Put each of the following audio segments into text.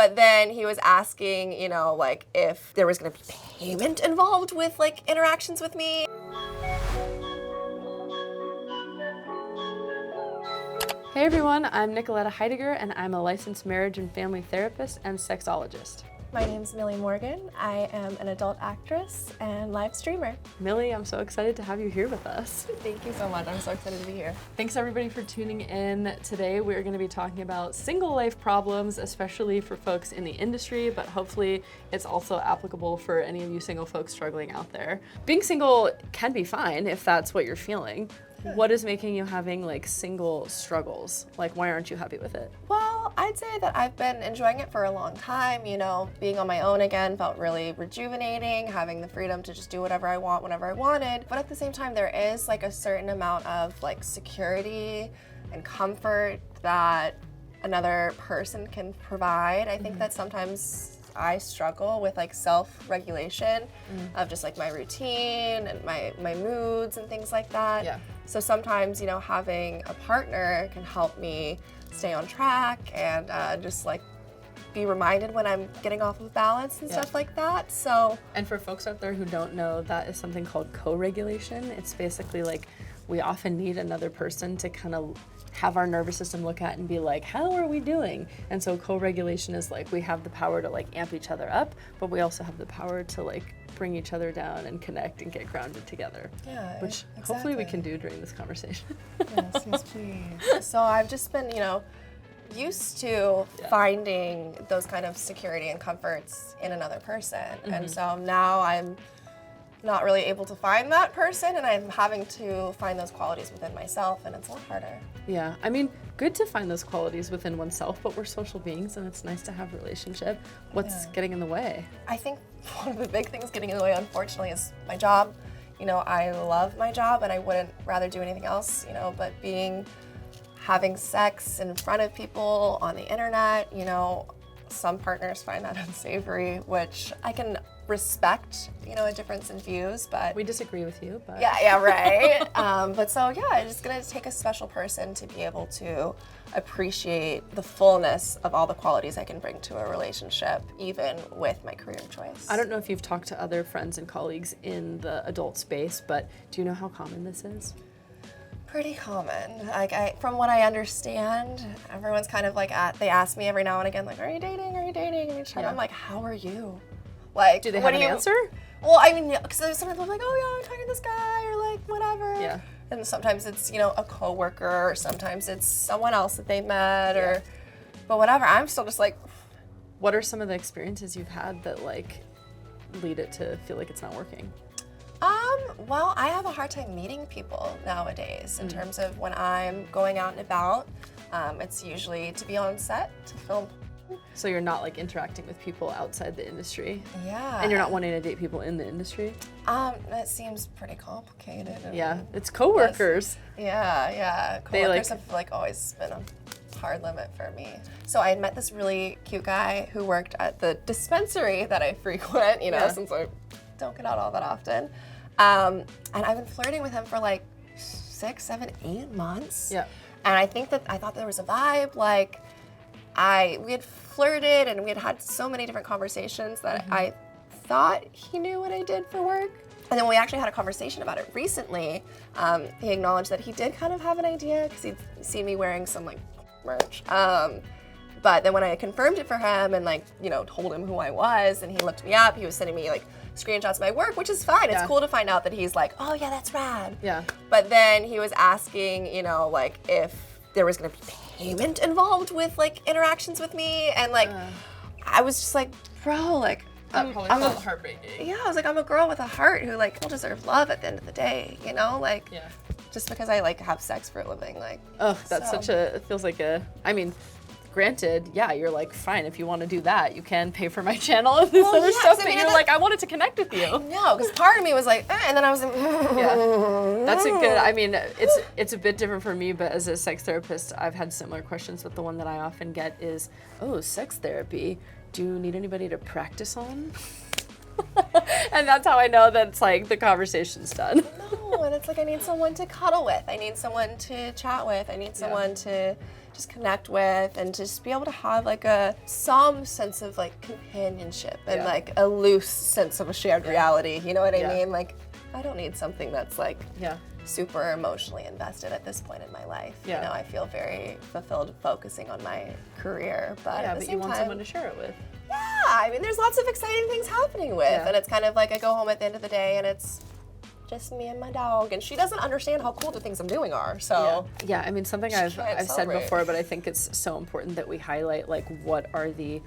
But then he was asking, like if there was going to be payment involved with like interactions with me. Hey everyone, I'm Nicoletta Heidegger, and I'm a licensed marriage and family therapist and sexologist. My name's Millie Morgan. I am an adult actress and live streamer. Millie, I'm so excited to have you here with us. Thank you so much. I'm so excited to be here. Thanks everybody for tuning in. Today we're going to be talking about single life problems, especially for folks in the industry, but hopefully it's also applicable for any of you single folks struggling out there. Being single can be fine if that's what you're feeling. What is making you having like single struggles? Like, why aren't you happy with it? Well, I'd say that I've been enjoying it for a long time. Being on my own again felt really rejuvenating, having the freedom to just do whatever I want whenever I wanted. But at the same time, there is like a certain amount of like security and comfort that another person can provide. I think that sometimes I struggle with like self-regulation of just like my routine and my moods and things like that. Yeah. So sometimes, having a partner can help me stay on track and just like be reminded when I'm getting off of balance and stuff like that. So. And for folks out there who don't know, that is something called co-regulation. It's basically like we often need another person to kind of have our nervous system look at and be like, how are we doing? And so co-regulation is like we have the power to like amp each other up, but we also have the power to like bring each other down and connect and get grounded together. Yeah, which exactly. hopefully we can do during this conversation. Yes, please. So I've just been, used to finding those kind of security and comforts in another person. And so now I'm not really able to find that person, and I'm having to find those qualities within myself, and it's a lot harder. Yeah, I mean, good to find those qualities within oneself, but we're social beings and it's nice to have a relationship. What's getting in the way? I think one of the big things getting in the way, unfortunately, is my job. I love my job and I wouldn't rather do anything else, but having sex in front of people on the internet, some partners find that unsavory, which I can respect, a difference in views, but We disagree with you, but yeah, right. But so it's just gonna take a special person to be able to appreciate the fullness of all the qualities I can bring to a relationship, even with my career choice. I don't know if you've talked to other friends and colleagues in the adult space, but do you know how common this is? Pretty common. Like from what I understand, everyone's kind of like they ask me every now and again, like, are you dating? Are you dating? And each time I'm like, how are you? Like, Do they have an answer? Well, I mean, because sometimes I'm like, oh yeah, I'm talking to this guy, or like whatever. Yeah. And sometimes it's a coworker, or sometimes it's someone else that they met, or but whatever. I'm still just like. What are some of the experiences you've had that like lead it to feel like it's not working? Well, I have a hard time meeting people nowadays in terms of when I'm going out and about. It's usually to be on set, to film. So you're not like interacting with people outside the industry? Yeah. And you're not wanting to date people in the industry? That seems pretty complicated. Yeah, it's coworkers. Yeah. Coworkers have like always been a hard limit for me. So I had met this really cute guy who worked at the dispensary that I frequent, since I don't get out all that often. And I've been flirting with him for like 6, 7, 8 months. Yeah. And I thought there was a vibe. Like we had flirted and we had so many different conversations that I thought he knew what I did for work. And then we actually had a conversation about it recently. He acknowledged that he did kind of have an idea because he'd seen me wearing some like merch. But then when I confirmed it for him and told him who I was, and he looked me up, he was sending me like screenshots of my work, which is fine. It's cool to find out that he's like, oh yeah, that's rad. Yeah. But then he was asking, like if there was gonna be payment involved with like interactions with me, and like I was just like, bro, like That probably felt heartbreaking. Yeah, I was like, I'm a girl with a heart who like will deserve love at the end of the day, like just because I like have sex for a living, like. Oh, that's it feels like I mean, granted, yeah, you're like, fine, if you want to do that, you can pay for my channel and this other stuff, but you're like, I wanted to connect with you. No, because part of me was like, and then I was like, That's a good, I mean, it's a bit different for me, but as a sex therapist, I've had similar questions, but the one that I often get is, oh, sex therapy, do you need anybody to practice on? And that's how I know that it's like the conversation's done. No, know, and it's like I need someone to cuddle with. I need someone to chat with. I need someone to just connect with and just be able to have like some sense of like companionship and like a loose sense of a shared reality. You know what I mean? Like I don't need something that's like super emotionally invested at this point in my life. You know, I feel very fulfilled focusing on my career, but at the same you want time, someone to share it with. Yeah, I mean, there's lots of exciting things happening with, and it's kind of like I go home at the end of the day and it's just me and my dog, and she doesn't understand how cool the things I'm doing are. So yeah, I mean, something I've said celebrate. before, but I think it's so important that we highlight like what are the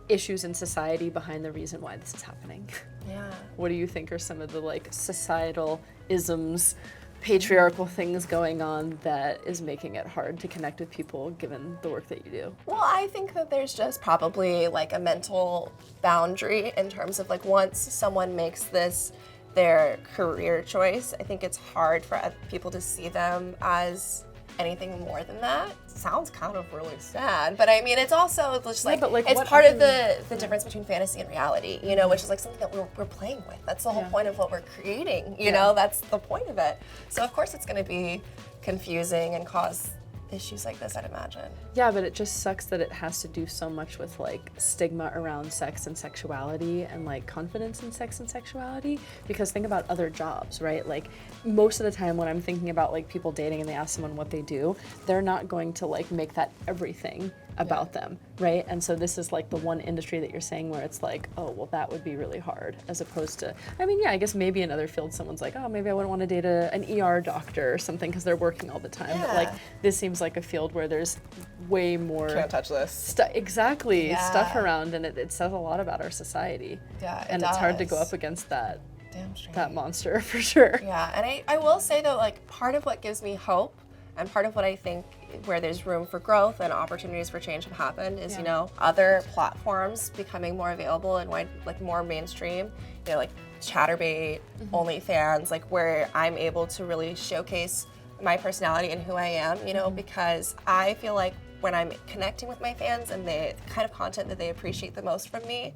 issues in society behind the reason why this is happening. Yeah. What do you think are some of the like societal isms, patriarchal things going on that is making it hard to connect with people given the work that you do? Well, I think that there's just probably like a mental boundary in terms of like once someone makes this their career choice, I think it's hard for people to see them as anything more than that. Sounds kind of really sad, but I mean, it's also just like, but like it's what part of other- the difference between fantasy and reality, you know, which is like something that we're playing with. That's the whole point of what we're creating, you know, that's the point of it. So of course it's gonna be confusing and cause issues like this, I'd imagine. Yeah, but it just sucks that it has to do so much with like stigma around sex and sexuality and like confidence in sex and sexuality, because think about other jobs, right? Like most of the time when I'm thinking about like people dating and they ask someone what they do, they're not going to like make that everything about them, right? And so this is like the one industry that you're saying where it's like, oh, well, that would be really hard, as opposed to, I mean, yeah, I guess maybe in other fields someone's like, oh, maybe I wouldn't want to date an ER doctor or something because they're working all the time. But like this seems like a field where there's way more Can't touch this. Stuff around, and it says a lot about our society. Yeah, and it's hard to go up against that Damn straight. that monster for sure. Yeah, and I will say though, like part of what gives me hope and part of what I think where there's room for growth and opportunities for change have happened is, you know, other platforms becoming more available and like more mainstream, you know, like Chatterbait, OnlyFans, like where I'm able to really showcase my personality and who I am, you know, because I feel like when I'm connecting with my fans and the kind of content that they appreciate the most from me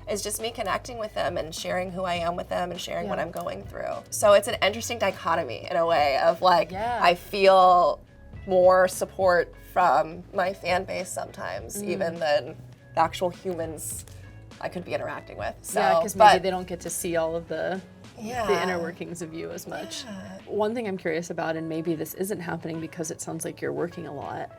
is just me connecting with them and sharing who I am with them and sharing what I'm going through. So it's an interesting dichotomy in a way of like, I feel more support from my fan base sometimes even than the actual humans I could be interacting with. So, Yeah, because maybe they don't get to see all of the yeah. inner workings of you as much. Yeah. One thing I'm curious about, and maybe this isn't happening because it sounds like you're working a lot,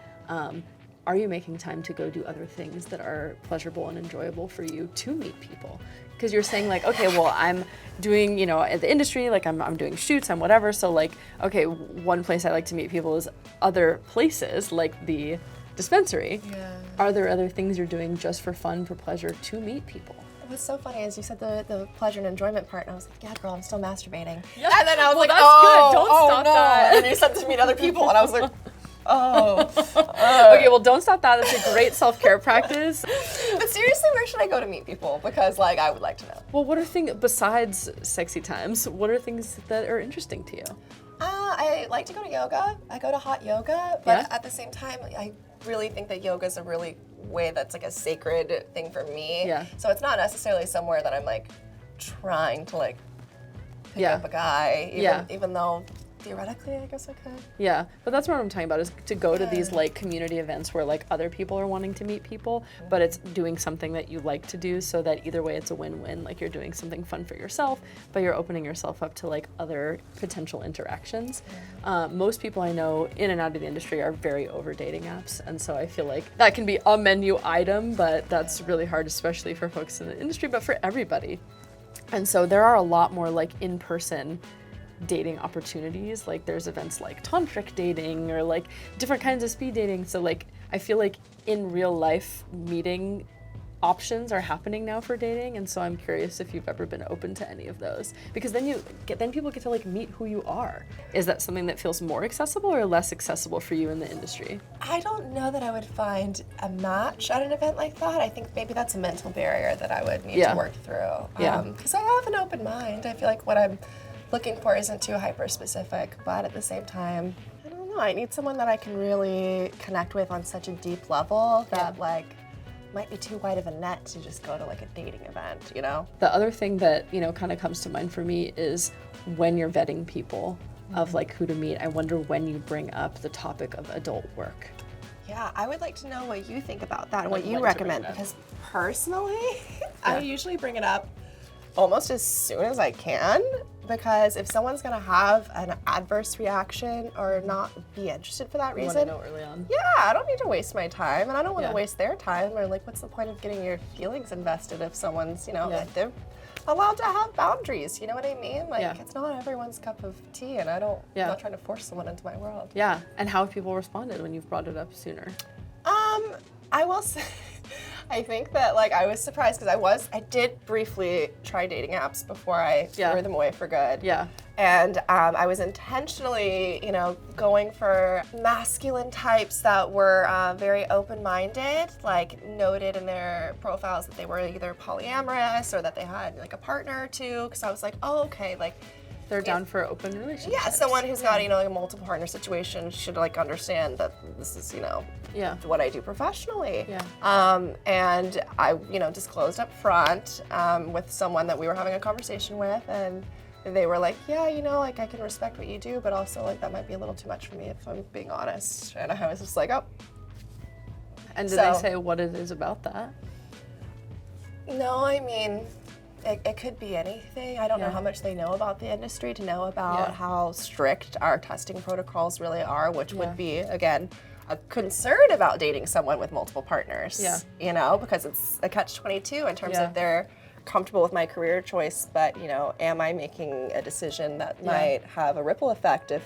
are you making time to go do other things that are pleasurable and enjoyable for you to meet people? Because you're saying like, okay, well, I'm doing, you know, at the industry, like I'm doing shoots, I'm whatever. So like, okay, one place I like to meet people is other places like the dispensary. Yeah. Are there other things you're doing just for fun, for pleasure, to meet people? What's so funny is you said the pleasure and enjoyment part, and I was like, yeah, girl, I'm still masturbating. Yeah. And then I was like, that's oh, good. Don't oh, stop no. that. And then you said to meet other people, and I was like, oh. Okay, well, don't stop that. That's a great self-care practice. But seriously, where should I go to meet people? Because, like, I would like to know. Well, what are things, besides sexy times, what are things that are interesting to you? I like to go to yoga. I go to hot yoga, but Yeah? at the same time, I really think that yoga is a really way that's like a sacred thing for me. Yeah. So it's not necessarily somewhere that I'm like trying to like pick up a guy, even though theoretically I guess I could. Yeah, but that's what I'm talking about, is to go to these like community events where like other people are wanting to meet people, but it's doing something that you like to do, so that either way it's a win-win. Like you're doing something fun for yourself, but you're opening yourself up to like other potential interactions. Most people I know in and out of the industry are very over dating apps, and so I feel like that can be a menu item, but that's really hard, especially for folks in the industry, but for everybody. And so there are a lot more like in-person dating opportunities. Like there's events like tantric dating or like different kinds of speed dating. So like I feel like in real life meeting options are happening now for dating, and so I'm curious if you've ever been open to any of those, because then people get to like meet who you are. Is that something that feels more accessible or less accessible for you in the industry? I don't know that I would find a match at an event like that. I think maybe that's a mental barrier that I would need to work through. Because I have an open mind. I feel like what I'm looking for isn't too hyper specific, but at the same time, I don't know, I need someone that I can really connect with on such a deep level that like might be too wide of a net to just go to like a dating event, you know? The other thing that, you know, kind of comes to mind for me is when you're vetting people of like who to meet, I wonder when you bring up the topic of adult work. Yeah, I would like to know what you think about that and Like what you when to bring recommend, it up. because personally, I usually bring it up almost as soon as I can, because if someone's gonna have an adverse reaction or not be interested for that You want reason, to know early on. yeah, I don't need to waste my time, and I don't want to Yeah. waste their time, or like, what's the point of getting your feelings invested if someone's, you know, Yeah. like, they're allowed to have boundaries, you know what I mean? Like, Yeah. it's not everyone's cup of tea, and I'm not trying to force someone into my world. Yeah, and how have people responded when you've brought it up sooner? I will say, I think that like I was surprised because I did briefly try dating apps before I threw them away for good. Yeah. And I was intentionally, you know, going for masculine types that were very open-minded, like noted in their profiles that they were either polyamorous or that they had like a partner or two. Because I was like, oh, okay, like. They're down for open relationships. Yeah, someone who's got, you know, like a multiple partner situation should like understand that this is, you know, what I do professionally. Yeah. And I, you know, disclosed up front with someone that we were having a conversation with, and they were like, yeah, you know, like I can respect what you do, but also like that might be a little too much for me if I'm being honest. And I was just like, oh. And did they say what it is about that? No, I mean, it could be anything. I don't know how much they know about the industry to know about how strict our testing protocols really are, which would be, again, a concern about dating someone with multiple partners. Yeah. You know, because it's a catch-22 in terms of they're comfortable with my career choice, but, you know, am I making a decision that might have a ripple effect if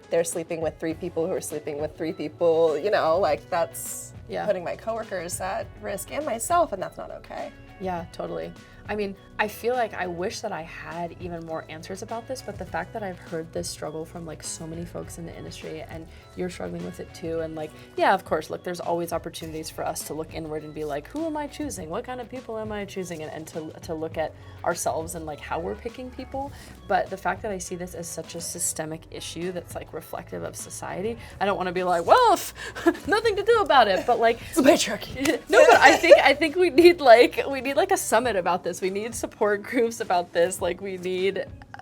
they're sleeping with 3 people who are sleeping with 3 people, you know, like that's putting my coworkers at risk and myself, and that's not okay. Yeah, totally. I mean, I feel like I wish that I had even more answers about this, but the fact that I've heard this struggle from like so many folks in the industry, and you're struggling with it too, and like, yeah, of course, look, there's always opportunities for us to look inward and be like, who am I choosing? What kind of people am I choosing? And to look at ourselves and like how we're picking people. But the fact that I see this as such a systemic issue that's like reflective of society, I don't want to be like, well, nothing to do about it, but like, It's a patriarchy. no, but I think we need like a summit about this. We need support groups about this. Like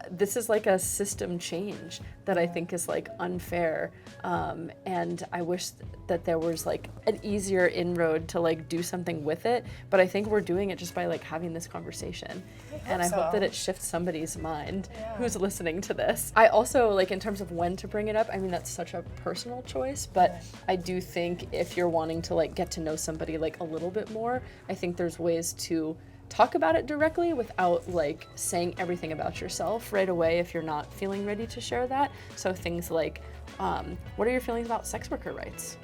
this is like a system change that I think is like unfair. And I wish that there was like an easier inroad to like do something with it. But I think we're doing it just by like having this conversation. And I hope that it shifts somebody's mind who's listening to this. I also like in terms of when to bring it up, I mean, that's such a personal choice, but I do think if you're wanting to like get to know somebody like a little bit more, I think there's ways to talk about it directly without like saying everything about yourself right away if you're not feeling ready to share that. So things like, what are your feelings about sex worker rights?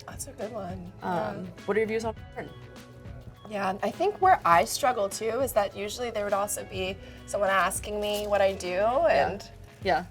That's a good one. What are your views on porn? Yeah, I think where I struggle too is that usually there would also be someone asking me what I do, and Yeah.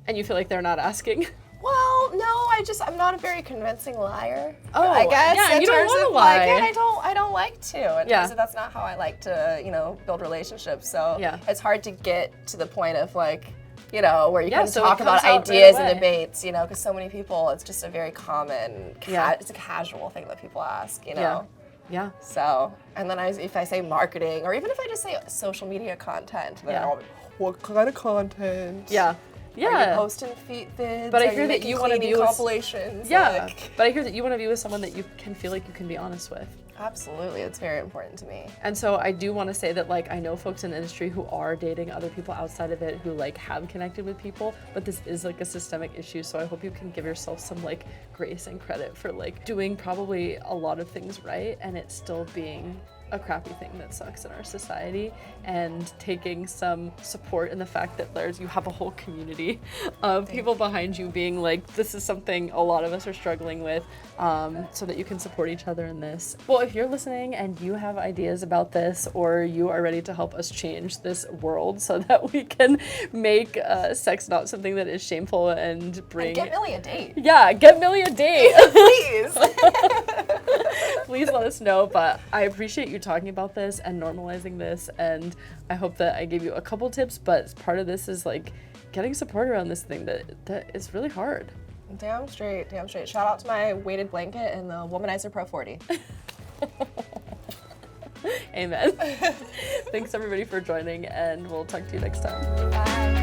And you feel like they're not asking? well, no, I'm not a very convincing liar. Oh, I guess. yeah, in you don't terms wanna of, like, lie. and I don't like to. And Yeah. so that's not how I like to, you know, build relationships. So Yeah. it's hard to get to the point of like, you know, where you Yeah, can so it talk about comes out right ideas and away. debates, you know, because so many people, it's just a very common, it's a casual thing that people ask, you know. Yeah. So, and then if I say marketing, or even if I just say social media content, then I'll be, what kind of content? Yeah. Are you posting feet vids? But I Are hear that making you want to cleaning be with compilations. Yeah, Like, but I hear that you want to be with someone that you can feel like you can be honest with. absolutely, it's very important to me. And so I do want to say that like I know folks in the industry who are dating other people outside of it who like have connected with people, but this is like a systemic issue. So I hope you can give yourself some like grace and credit for like doing probably a lot of things right and it still being a crappy thing that sucks in our society, and taking some support in the fact that you have a whole community of people behind you being like, this is something a lot of us are struggling with, so that you can support each other in this. Well, if you're listening and you have ideas about this, or you are ready to help us change this world so that we can make sex not something that is shameful and bring... And get Millie a date. Yeah, get Millie a date. Please. Please let us know, but I appreciate you talking about this and normalizing this, and I hope that I gave you a couple tips, but part of this is like getting support around this thing that is really hard. Damn straight. Shout out to my weighted blanket and the Womanizer Pro 40. Amen. Thanks everybody for joining, and we'll talk to you next time. Bye.